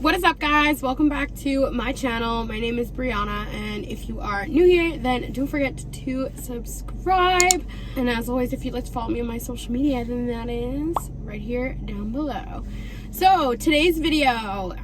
What is up, guys? Welcome back to my channel. My name is Brianna, and if you are new here, then don't forget to subscribe. And as always, if you'd like to follow me on my social media, then that is right here down below. So today's video,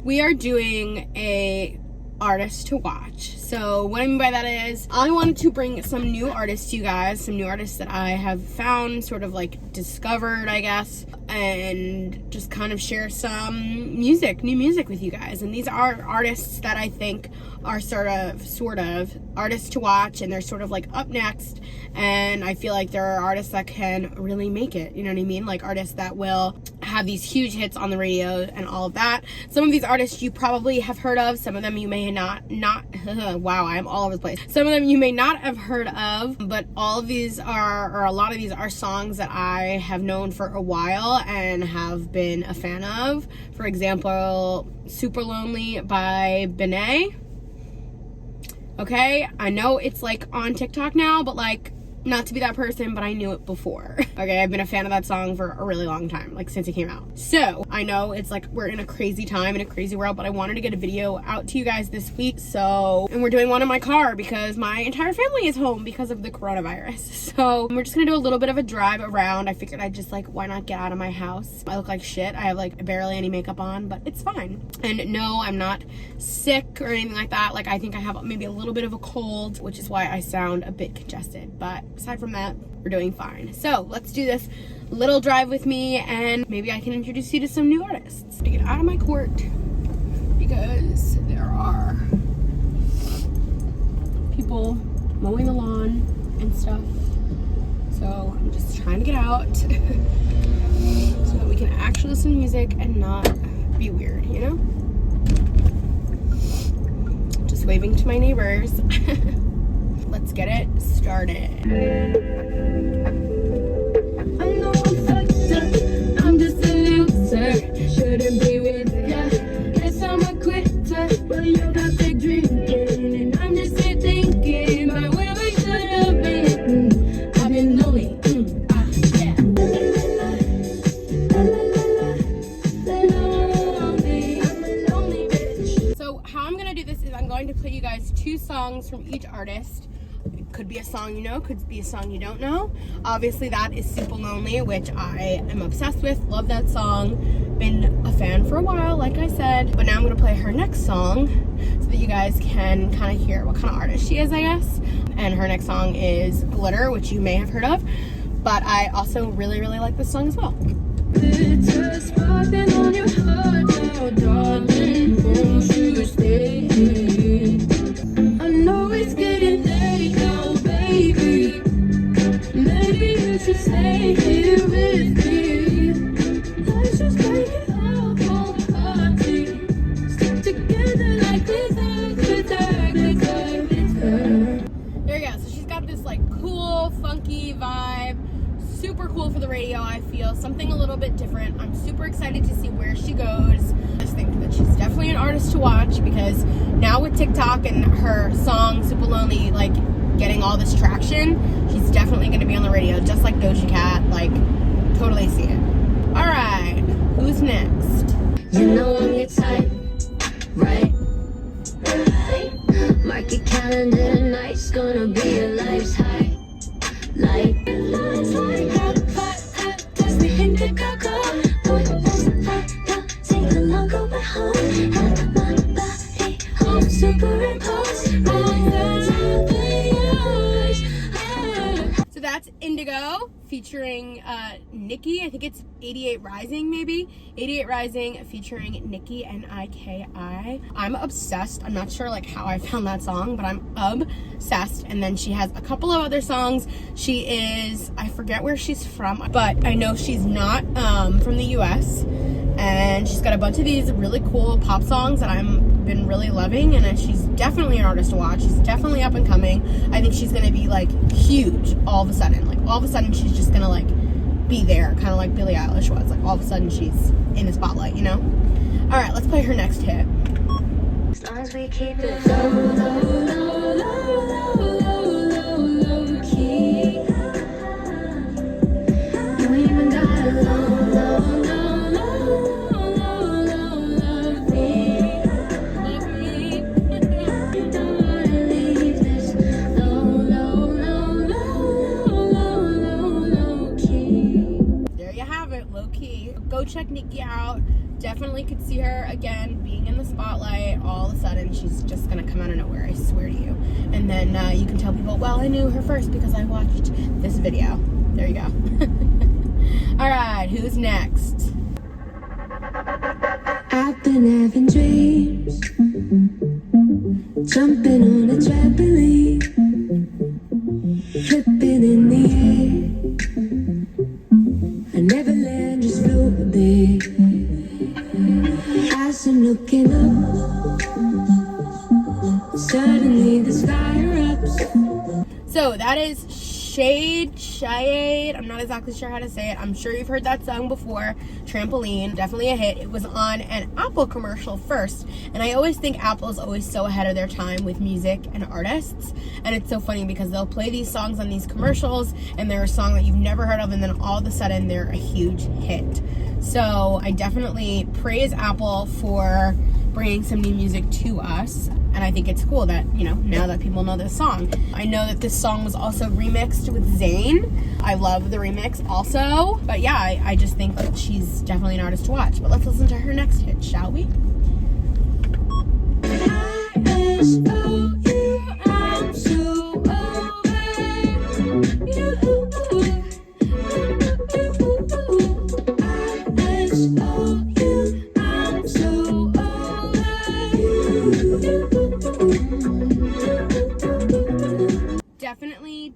we are doing a artist to watch. So what I mean by that is I wanted to bring some new artists to you guys, some new artists that I have found, sort of like discovered, I guess, and just kind of share some new music with you guys. And these are artists that I think are sort of artists to watch, and they're sort of like up next, and I feel like there are artists that can really make it, you know what I mean? Like artists that will have these huge hits on the radio and all of that. Some of these artists you probably have heard of, some of them you may not wow, I'm all over the place. Some of them you may not have heard of, but all of these are, or a lot of these are songs that I have known for a while and have been a fan of. For example, Super Lonely by Benee. Okay, I know it's like on TikTok now, but like, not to be that person, but I knew it before. Okay, I've been a fan of that song for a really long time, like since it came out. So I know it's like we're in a crazy time, in a crazy world, but I wanted to get a video out to you guys this week. So, and we're doing one in my car because my entire family is home because of the coronavirus. So we're just gonna do a little bit of a drive around. I figured I'd just like, why not get out of my house? I look like shit. I have like barely any makeup on, but it's fine. And no, I'm not sick or anything like that. Like I think I have maybe a little bit of a cold, which is why I sound a bit congested, but aside from that, we're doing fine. So let's do this little drive with me, and maybe I can introduce you to some new artists. To get out of my court because there are people mowing the lawn and stuff. So I'm just trying to get out so that we can actually listen to music and not be weird, you know? Just waving to my neighbors. Let's get it started. I know I'm fucked up, I'm just a loser. Shouldn't be with ya, guess I'm a quitter. Well, you got the drinking, and I'm just here thinking about where we could have been. I've been lonely, yeah. Lonely, I'm a lonely bitch. So how I'm gonna do this is I'm going to play you guys 2 songs from each artist. Could be a song you know, could be a song you don't know. Obviously that is Super Lonely, which I am obsessed with, love that song, been a fan for a while, like I said. But now I'm gonna play her next song so that you guys can kind of hear what kind of artist she is, I guess. And her next song is Glitter, which you may have heard of, but I also really like this song as well. It's sparking on your heart now, darling, won't you stay? I know it's getting late now, baby. Maybe you should stay here with me. Let's just make it out on the party. Stick together like glitter. There you go. So she's got this like cool, funky vibe. Super cool for the radio, I feel. Something a little bit different. I'm super excited to see where she goes. I just think that she's definitely an artist to watch, because now with TikTok and her song Super Lonely like getting all this traction, she's definitely going to be on the radio, just like Doja Cat. Like, totally see it. Alright, who's next? You know I'm your type, right? Mark your calendar, tonight's gonna be your life's high. Like life's high, that's the indigo. Take a long go back home. Have my body home, superimposed right. So that's Indigo featuring Niki. I think it's 88 Rising, maybe. 88 Rising featuring Niki, Niki. I'm obsessed. I'm not sure like how I found that song, but I'm obsessed. And then she has a couple of other songs. She is, I forget where she's from, but I know she's not from the US. And she's got a bunch of these really cool pop songs that I've been really loving, and she's definitely an artist to watch. She's definitely up and coming. I think she's gonna be like huge all of a sudden. Like all of a sudden she's just gonna like be there, kind of like Billie Eilish was. Like all of a sudden she's in the spotlight, you know? All right, let's play her next hit. As long as we keep it low, low, low, low, low, low, low, low key. check Niki out. Definitely could see her again being in the spotlight. All of a sudden, she's just gonna come out of nowhere, I swear to you. And then you can tell people, well, I knew her first because I watched this video. There you go. All right, who's next? I've been having dreams, jumping on a trampoline, flipping in the air. I never land, just float a bit. As I'm looking up, suddenly the sky erupts. So that is Saye. I'm not exactly sure how to say it. I'm sure you've heard that song before. Trampoline, definitely a hit. It was on an Apple commercial first, and I always think Apple is always so ahead of their time with music and artists. And it's so funny because they'll play these songs on these commercials, and they're a song that you've never heard of, and then all of a sudden they're a huge hit. So I definitely praise Apple for bringing some new music to us, and I think it's cool that, you know, now that people know this song. I know that this song was also remixed with Zayn. I love the remix also, but yeah, I just think that she's definitely an artist to watch. But let's listen to her next hit, shall we? I'm so over you.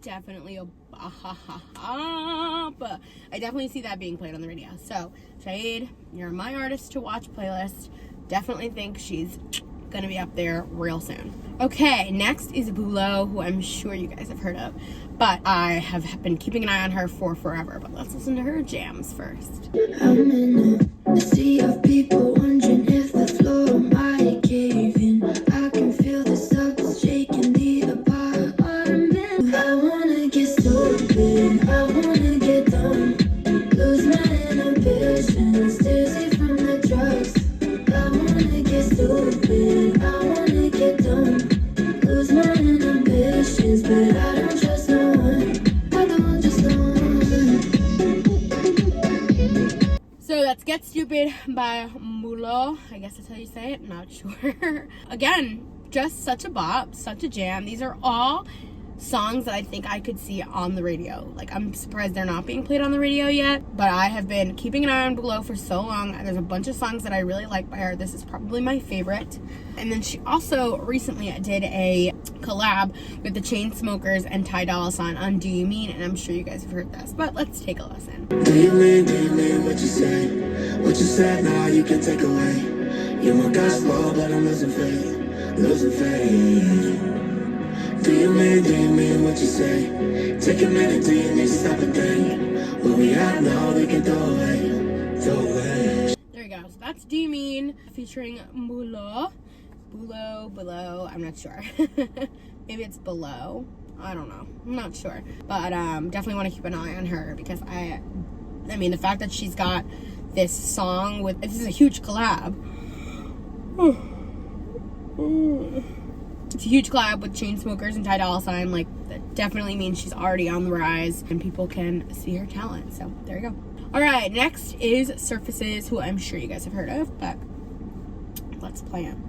Definitely a but I definitely see that being played on the radio. So Saye, you're my artist to watch playlist. Definitely think she's gonna be up there real soon. Okay, next is Bülow, who I'm sure you guys have heard of, but I have been keeping an eye on her for forever. But let's listen to her jams first. I'm in a sea of people wondering if the floor might cave in. I can feel the subs shaking the apartment. I wanna get stupid, I wanna get dumb, lose my inhibitions, dizzy from the drugs. I wanna get stupid, I wanna get dumb, lose my inhibitions, but I don't trust no one. I don't trust no one. So that's Get Stupid by Bülow. I guess that's how you say it. Not sure. Again, just such a bop, such a jam. These are all songs that I think I could see on the radio. Like, I'm surprised they're not being played on the radio yet, but I have been keeping an eye on Bülow for so long. There's a bunch of songs that I really like by her. This is probably my favorite. And then she also recently did a collab with the Chainsmokers and Ty Dolla $ign on Do You Mean? And I'm sure you guys have heard this, but let's take a listen. Do you mean what you say? What you said now you can take away. You're my gospel, but I'm losing faith. Do you mean what you say? Take a minute, do you need to stop and think? What we have now we can throw away. There you go. So that's Do You Mean featuring Bülow. Bülow, I'm not sure. Maybe it's Below. I don't know. I'm not sure. But definitely want to keep an eye on her because I mean, the fact that she's got this song with, this is a huge collab. It's a huge collab with Chainsmokers and Ty Dolla $ign. Like, that definitely means she's already on the rise and people can see her talent. So there you go. All right, next is Surfaces, who I'm sure you guys have heard of, but let's play him.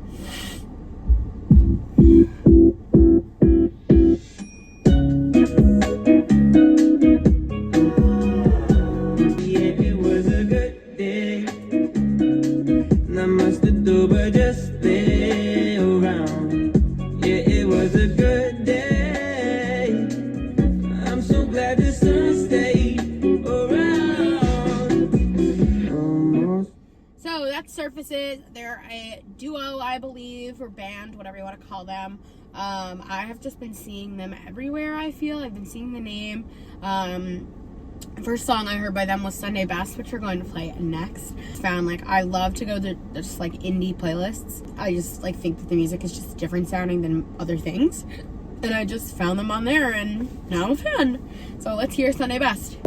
Surfaces. They're a duo, I believe, or band, whatever you want to call them. I have just been seeing them everywhere. I feel I've been seeing the name. First song I heard by them was Sunday Best, which we're going to play next. Found, like, I love to go to just like indie playlists. I just like think that the music is just different sounding than other things, and I just found them on there, and now I'm a fan. So let's hear Sunday Best.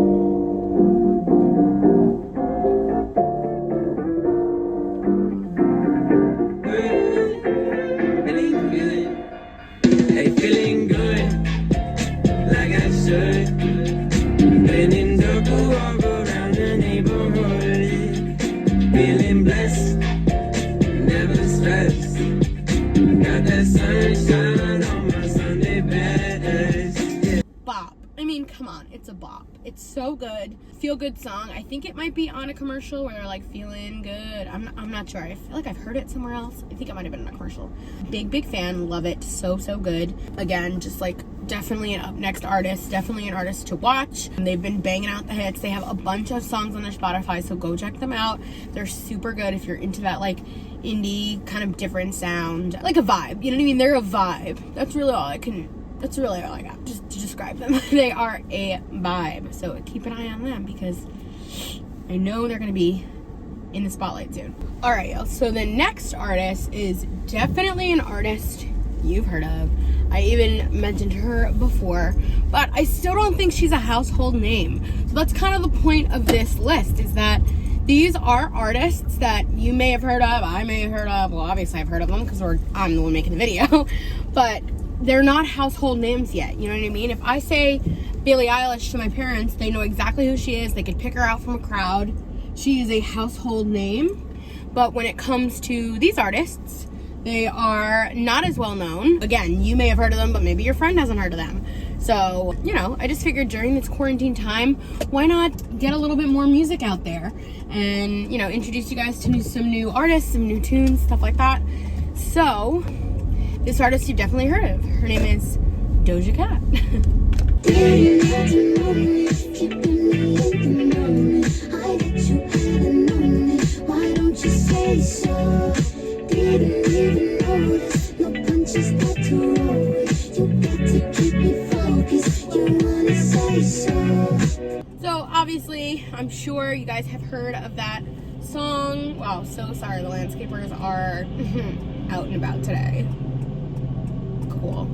mean, come on, it's a bop. It's so good. Feel good song. I think it might be on a commercial where they're like feeling good. I'm not sure. I feel like I've heard it somewhere else. I think it might have been in a commercial. Big fan. Love it. So good. Again, just like definitely an up next artist. Definitely an artist to watch. And they've been banging out the hits. They have a bunch of songs on their Spotify, so go check them out. They're super good if you're into that like indie kind of different sound, like a vibe. You know what I mean? They're a vibe. That's really all I got just to describe them. They are a vibe. So keep an eye on them because I know they're going to be in the spotlight soon. All right, y'all. So the next artist is definitely an artist you've heard of. I even mentioned her before, but I still don't think she's a household name. So that's kind of the point of this list, is that these are artists that you may have heard of, I may have heard of. Well, obviously I've heard of them because I'm the one making the video, but they're not household names yet. You know what I mean? If I say Billie Eilish to my parents, they know exactly who she is. They could pick her out from a crowd. She is a household name. But when it comes to these artists, they are not as well known. Again, you may have heard of them, but maybe your friend hasn't heard of them. So, you know, I just figured during this quarantine time, why not get a little bit more music out there and, you know, introduce you guys to some new artists, some new tunes, stuff like that. So, this artist you've definitely heard of. Her name is Doja Cat. Why don't you say so? Didn't even notice. No punches got to roll with. You got to keep me focused. You wanna say so? So obviously, I'm sure you guys have heard of that song. Wow, so sorry, the landscapers are out and about today. Cool.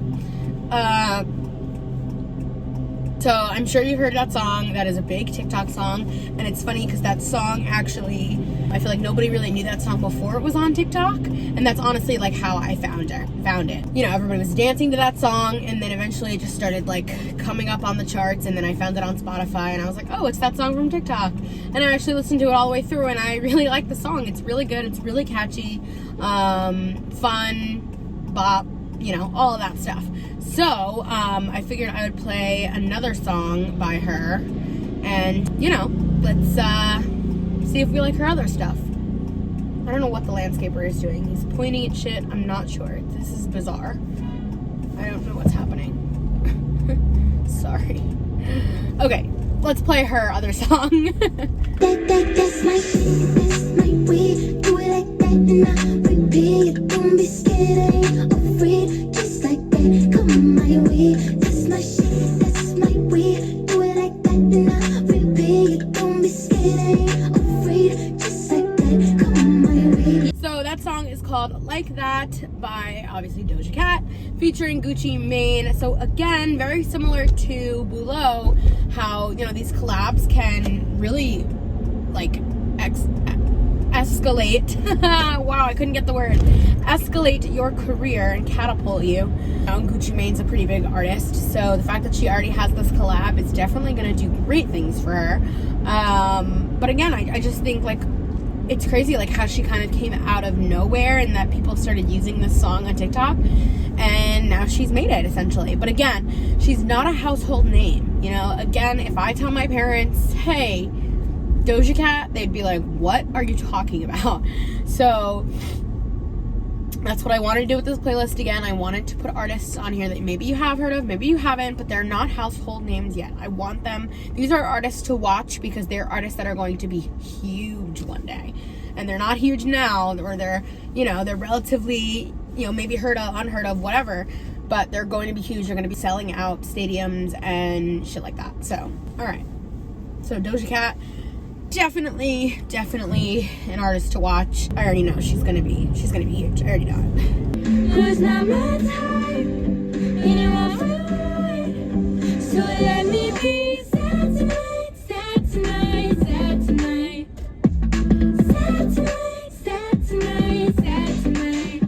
So I'm sure you've heard that song. That is a big TikTok song, and it's funny because that song actually, I feel like nobody really knew that song before it was on TikTok, and that's honestly like how I found it. You know, everybody was dancing to that song, and then eventually it just started like coming up on the charts, and then I found it on Spotify, and I was like, oh, it's that song from TikTok, and I actually listened to it all the way through, and I really like the song. It's really good. It's really catchy, fun, bop, you know, all of that stuff. So, I figured I would play another song by her, and, you know, let's, see if we like her other stuff. I don't know what the landscaper is doing. He's pointing at shit. I'm not sure. This is bizarre. I don't know what's happening. Sorry. Okay, let's play her other song. That's my way. Do it like that and I repeat. Don't be scared, I ain't afraid. Just like that, come my way. That's my shit, that's my way. Do it like that and I repeat. Don't be scared, I ain't afraid. Just like that, come my way. So that song is called Like That by obviously Doja Cat, featuring Gucci Mane. So again, very similar to Bülow, how, you know, these collabs can really like escalate. Wow, I couldn't get the word. Escalate your career and catapult you. You know, Gucci Mane's a pretty big artist, so the fact that she already has this collab is definitely going to do great things for her. But again, I just think like it's crazy like how she kind of came out of nowhere and that people started using this song on TikTok, and now she's made it essentially. But again, she's not a household name. You know, again, if I tell my parents, hey, Doja Cat, they'd be like, what are you talking about? So that's what I wanted to do with this playlist. Again, I wanted to put artists on here that maybe you have heard of, maybe you haven't, but they're not household names yet. I want them, these are artists to watch because they're artists that are going to be huge one day, and they're not huge now, or they're, you know, they're relatively, you know, maybe heard of, unheard of, whatever, but they're going to be huge. They're going to be selling out stadiums and shit like that. So all right, so Doja Cat, definitely an artist to watch. I already know she's gonna be huge. I already know it. Who's not my type? Anyone fluid? So let me be sad tonight, sad tonight, sad tonight. Sad tonight, sad tonight, sad tonight.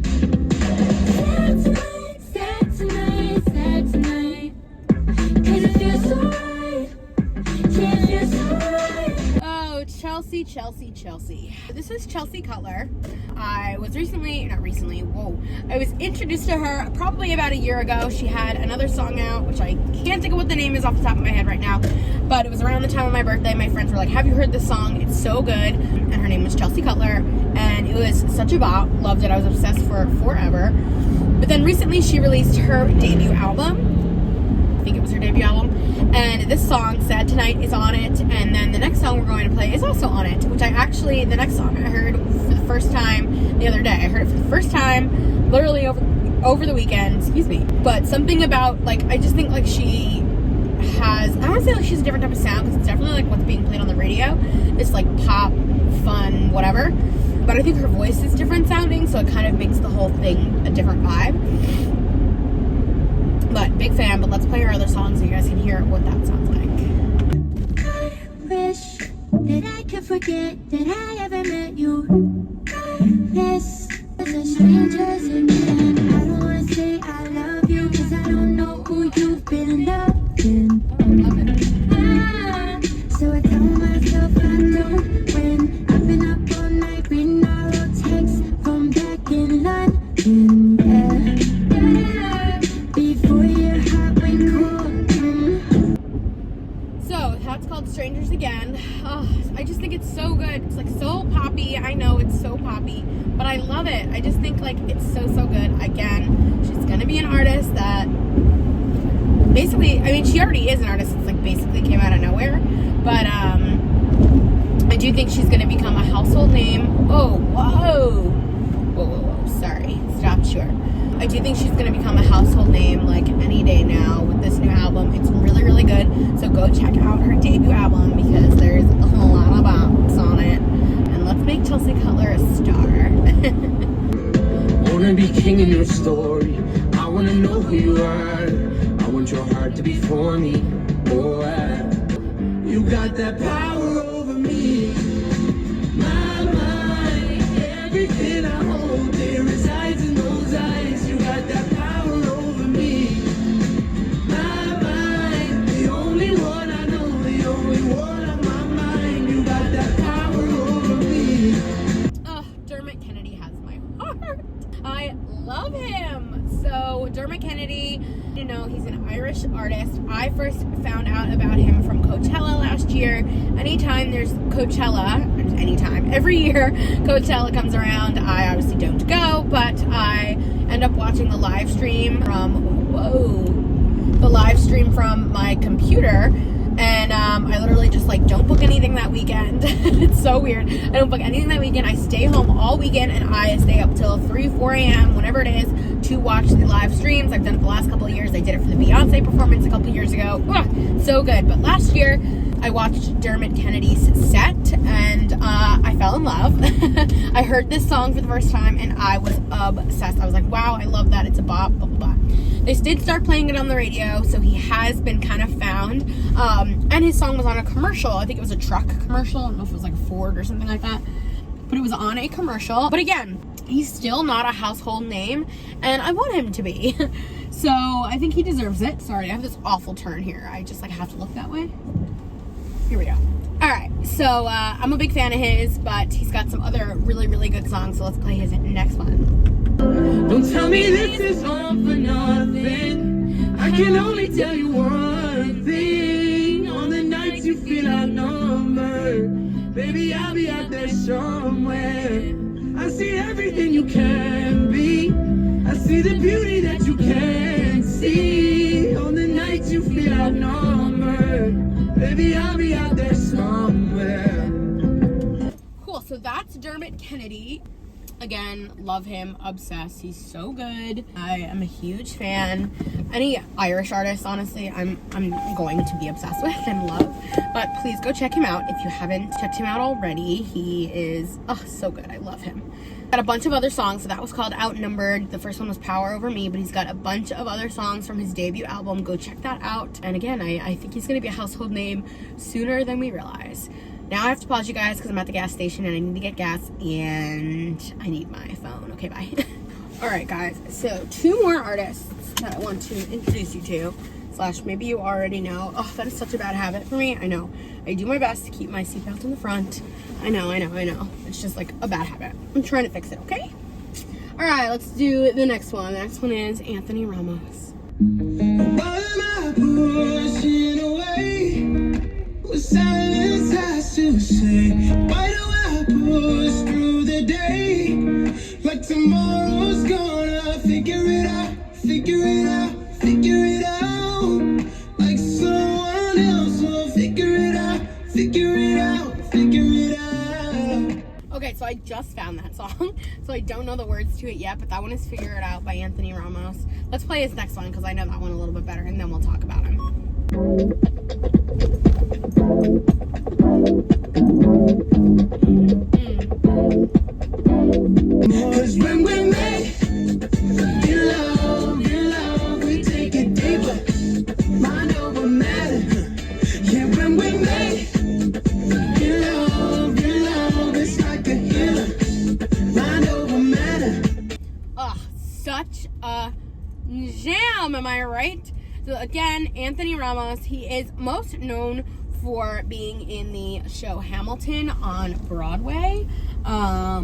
Sad tonight, sad tonight, sad tonight. 'Cause it feels so right. Yeah, it feels so right. Oh, Chelsea Chelsea. This is Chelsea Cutler. I was I was introduced to her probably about a year ago. She had another song out, which I can't think of what the name is off the top of my head right now, but it was around the time of my birthday. My friends were like, have you heard this song? It's so good. And her name was Chelsea Cutler, and it was such a bop. Loved it. I was obsessed for forever. But then recently she released her debut album. I think it was her debut album. And this song, Sad Tonight, is on it. And then the next song we're going to play is also on it, which the next song I heard for the first time the other day. I heard it for the first time literally over the weekend, excuse me. But something about, like, I just think, like, she has, I don't want to say like she's a different type of sound, because it's definitely like what's being played on the radio. It's like pop, fun, whatever. But I think her voice is different sounding, so it kind of makes the whole thing a different vibe. But big fan, but let's play her other songs so you guys can hear what that sounds like. I wish that I could forget that I ever met you. This is a stranger's again. I don't wanna say I love you, cause I don't know who you've been loving. So I tell myself I don't win. I've been up all night reading all those texts from back in London. Yeah. Before your heart went cold. So that's called Strangers Again. Oh, I just think it's so good. It's like so poppy. I know it's so poppy, but I love it. I just think like it's so good. Again, she's gonna be an artist that basically, I mean, she already is an artist. It's like basically came out of nowhere, but I do think she's gonna become a household name. Oh, whoa, sorry, stop short. I do think she's going to become a household name like any day now with this new album. It's really good. So go check out her debut album, because there's a whole lot of bops on it. And let's make Chelsea Cutler a star. Wanna be king in your story. I wanna know who you are. I want your heart to be for me. Oh, you got that power over me. My mind, everything I hold, there resides in those eyes. You got that power over me. My mind, the only one I know, the only one on my mind. You got that power over me. Oh, Dermot Kennedy has my heart. I love him. So Dermot Kennedy, you know, he's an Irish artist. I first found out about him from Coachella last year. Anytime there's every year Coachella comes around, I obviously don't go, but I end up watching the live stream from my computer. And I literally just like don't book anything that weekend. It's so weird. I don't book anything that weekend. I stay home all weekend, and I stay up till 3, 4 a.m. whenever it is to watch the live streams. I've done it the last couple of years. I did it for the Beyonce performance a couple of years ago. Ugh, so good. But last year I watched Dermot Kennedy's set, and I fell in love. I heard this song for the first time, and I was obsessed. I was like, wow, I love that. It's a bop, blah, blah, blah. They did start playing it on the radio, so he has been kind of found. And his song was on a commercial. I think it was a truck commercial. I don't know if it was like a Ford or something like that. But it was on a commercial. But again, he's still not a household name, and I want him to be. So I think he deserves it. Sorry, I have this awful turn here. I just like have to look that way. Here we go. Alright, so I'm a big fan of his, but he's got some other really good songs, so let's play his next one. Don't tell me this is all for nothing. I can only tell you one thing. On the nights you feel outnumbered, baby, I'll be out there somewhere. I see everything you can be. I see the beauty that you can't see. On the nights you feel outnumbered, baby, I'll be out there somewhere. Cool, so that's Dermot Kennedy. Again, love him, obsessed. He's so good. I am a huge fan. Any Irish artist, honestly, I'm going to be obsessed with and love. But please go check him out if you haven't checked him out already. He is so good. I love him. Got a bunch of other songs. So that was called Outnumbered. The first one was Power Over Me, but he's got a bunch of other songs from his debut album. Go check that out. And again, I think he's going to be a household name sooner than we realize. Now I have to pause you guys because I'm at the gas station and I need to get gas and I need my phone. Okay, bye. Alright guys, so 2 more artists that I want to introduce you to. slash maybe you already know. Oh, that is such a bad habit for me. I know. I do my best to keep my seatbelt in the front. I know. It's just like a bad habit. I'm trying to fix it, okay? All right, let's do the next one. The next one is Anthony Ramos. Why am I pushing away? With silence has to say. Why do I push through the day? Like tomorrow's gonna figure it out. Like someone else will figure it out. Okay, so I just found that song. So I don't know the words to it yet, but that one is Figure It Out by Anthony Ramos. Let's play his next one because I know that one a little bit better, and then we'll talk about him. Cause when we make Bülow, we take it deeper. Mind over matter. Yeah, when we make Bülow, it's like a healer. Mind over matter. Oh, such a jam, am I right? So again, Anthony Ramos, he is most known for being in the show Hamilton on Broadway. I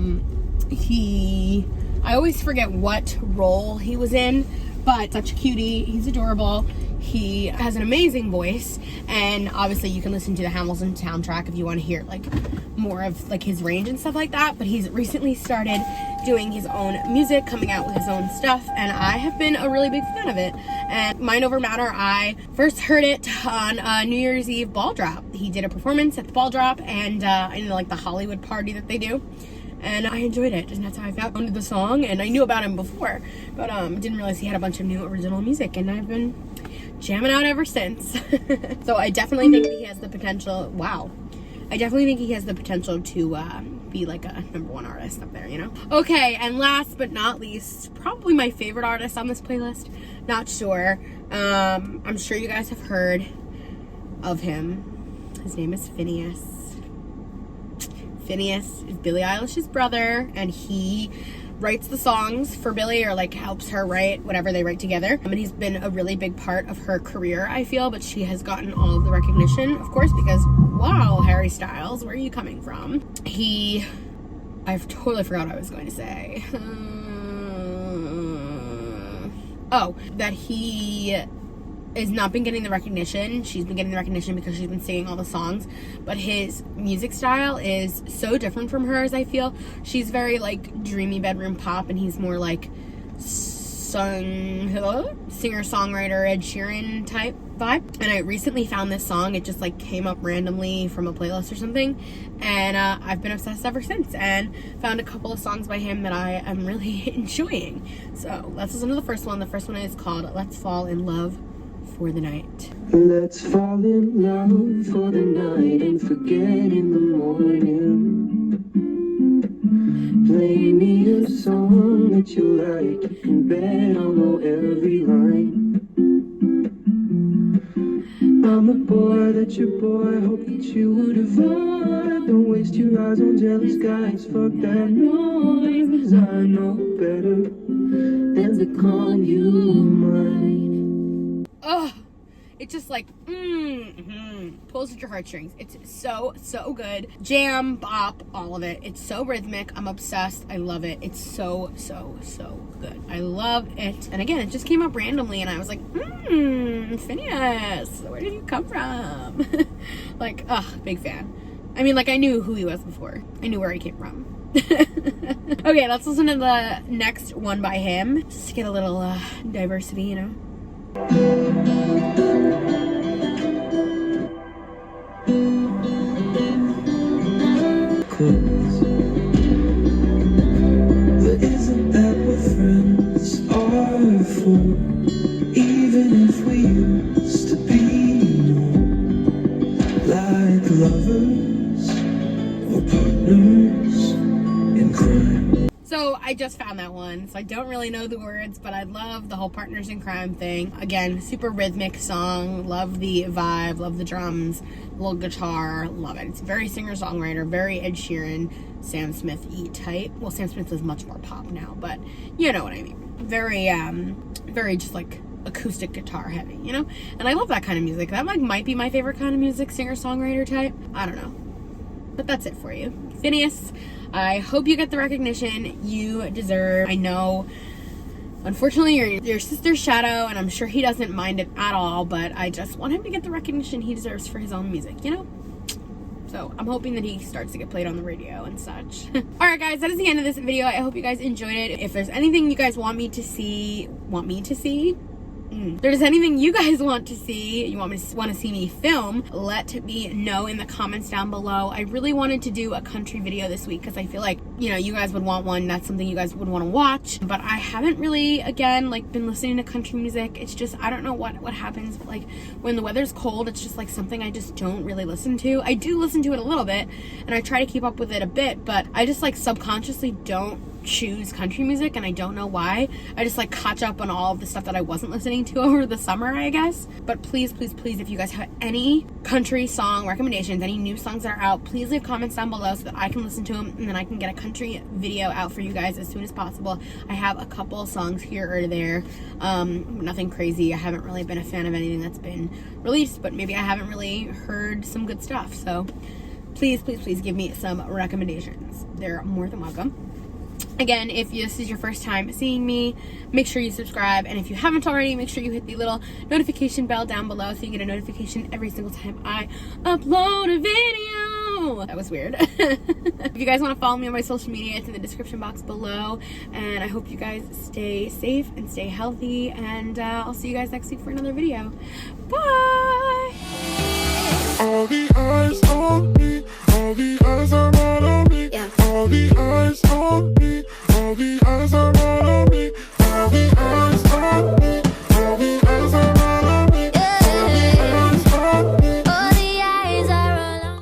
always forget what role he was in, but such a cutie. He's adorable. He has an amazing voice, and obviously you can listen to the Hamilton soundtrack if you want to hear like more of like his range and stuff like that. But he's recently started doing his own music, coming out with his own stuff, and I have been a really big fan of it. And Mind Over Matter, I first heard it on a New Year's Eve ball drop. He did a performance at the ball drop, and in like the Hollywood party that they do. And I enjoyed it, and that's how I found the song. And I knew about him before, but didn't realize he had a bunch of new original music, and I've been jamming out ever since. So I definitely think that he has the potential. Wow, I definitely think he has the potential to be like a #1 artist up there, you know? Okay, and last but not least, probably my favorite artist on this playlist. Not sure. I'm sure you guys have heard of him. His name is Finneas. Finneas is Billie Eilish's brother, and he writes the songs for Billie, or like helps her write whatever they write together. And he's been a really big part of her career, I feel, but she has gotten all of the recognition, of course, because wow, Harry Styles, where are you coming from? I've totally forgot what I was going to say. That he has not been getting the recognition. She's been getting the recognition because she's been singing all the songs, but his music style is so different from hers, I feel. She's very like dreamy bedroom pop, and he's more like singer-songwriter Ed Sheeran type vibe. And I recently found this song. It just like came up randomly from a playlist or something, and I've been obsessed ever since, and found a couple of songs by him that I am really enjoying. So let's listen to the first one. The first one is called Let's Fall in Love for the Night. Let's fall in love for the night and forget in the morning. Play me a song that you like. In bed I'll know every line. I'm the boy that your boy hoped that you would avoid. Don't waste your eyes on jealous guys. Fuck that noise, 'cause I know better than to call you mine. Oh, it just like pulls at your heartstrings. It's so good. Jam, bop, all of it. It's so rhythmic. I'm obsessed. I love it. It's so good. I love it. And again, it just came up randomly, and I was like, Finneas, where did you come from? Like, big fan. I mean, like, I knew who he was before. I knew where he came from. Okay, let's listen to the next one by him. Just to get a little diversity, you know? But isn't that what friends are for? Even if we used to be like lovers or partners in crime. So I just found that one, so I don't really know the words, but I love the whole partners in crime thing. Again, super rhythmic song. Love the vibe, love the drums, little guitar, love it. It's very singer-songwriter, very Ed Sheeran, Sam Smith-y type. Well, Sam Smith is much more pop now, but you know what I mean. Very just like acoustic guitar heavy, you know? And I love that kind of music. That like might be my favorite kind of music, singer-songwriter type. I don't know. But that's it for you. Finneas, I hope you get the recognition you deserve. I know, unfortunately, you're your sister's shadow, and I'm sure he doesn't mind it at all, but I just want him to get the recognition he deserves for his own music, you know? So I'm hoping that he starts to get played on the radio and such. Alright guys, that is the end of this video. I hope you guys enjoyed it. If there's anything you guys want me to see, if there's anything you guys want to see, you want to see me film, let me know in the comments down below. I really wanted to do a country video this week because I feel like, you know, you guys would want one. That's something you guys would want to watch. But I haven't really, again, like been listening to country music. It's just, I don't know what happens. But, like when the weather's cold, it's just like something I just don't really listen to. I do listen to it a little bit and I try to keep up with it a bit, but I just like subconsciously don't choose country music, and I don't know why. I just like catch up on all of the stuff that I wasn't listening to over the summer, I guess. But please, please, please, if you guys have any country song recommendations, any new songs that are out, please leave comments down below so that I can listen to them, and then I can get a country video out for you guys as soon as possible. I have a couple songs here or there, nothing crazy. I haven't really been a fan of anything that's been released, but maybe I haven't really heard some good stuff. So please, please, please give me some recommendations. They're more than welcome. Again, if this is your first time seeing me, make sure you subscribe, and if you haven't already, make sure you hit the little notification bell down below so you get a notification every single time I upload a video. That was weird. If you guys want to follow me on my social media, it's in the description box below, and I hope you guys stay safe and stay healthy, and I'll see you guys next week for another video. Bye!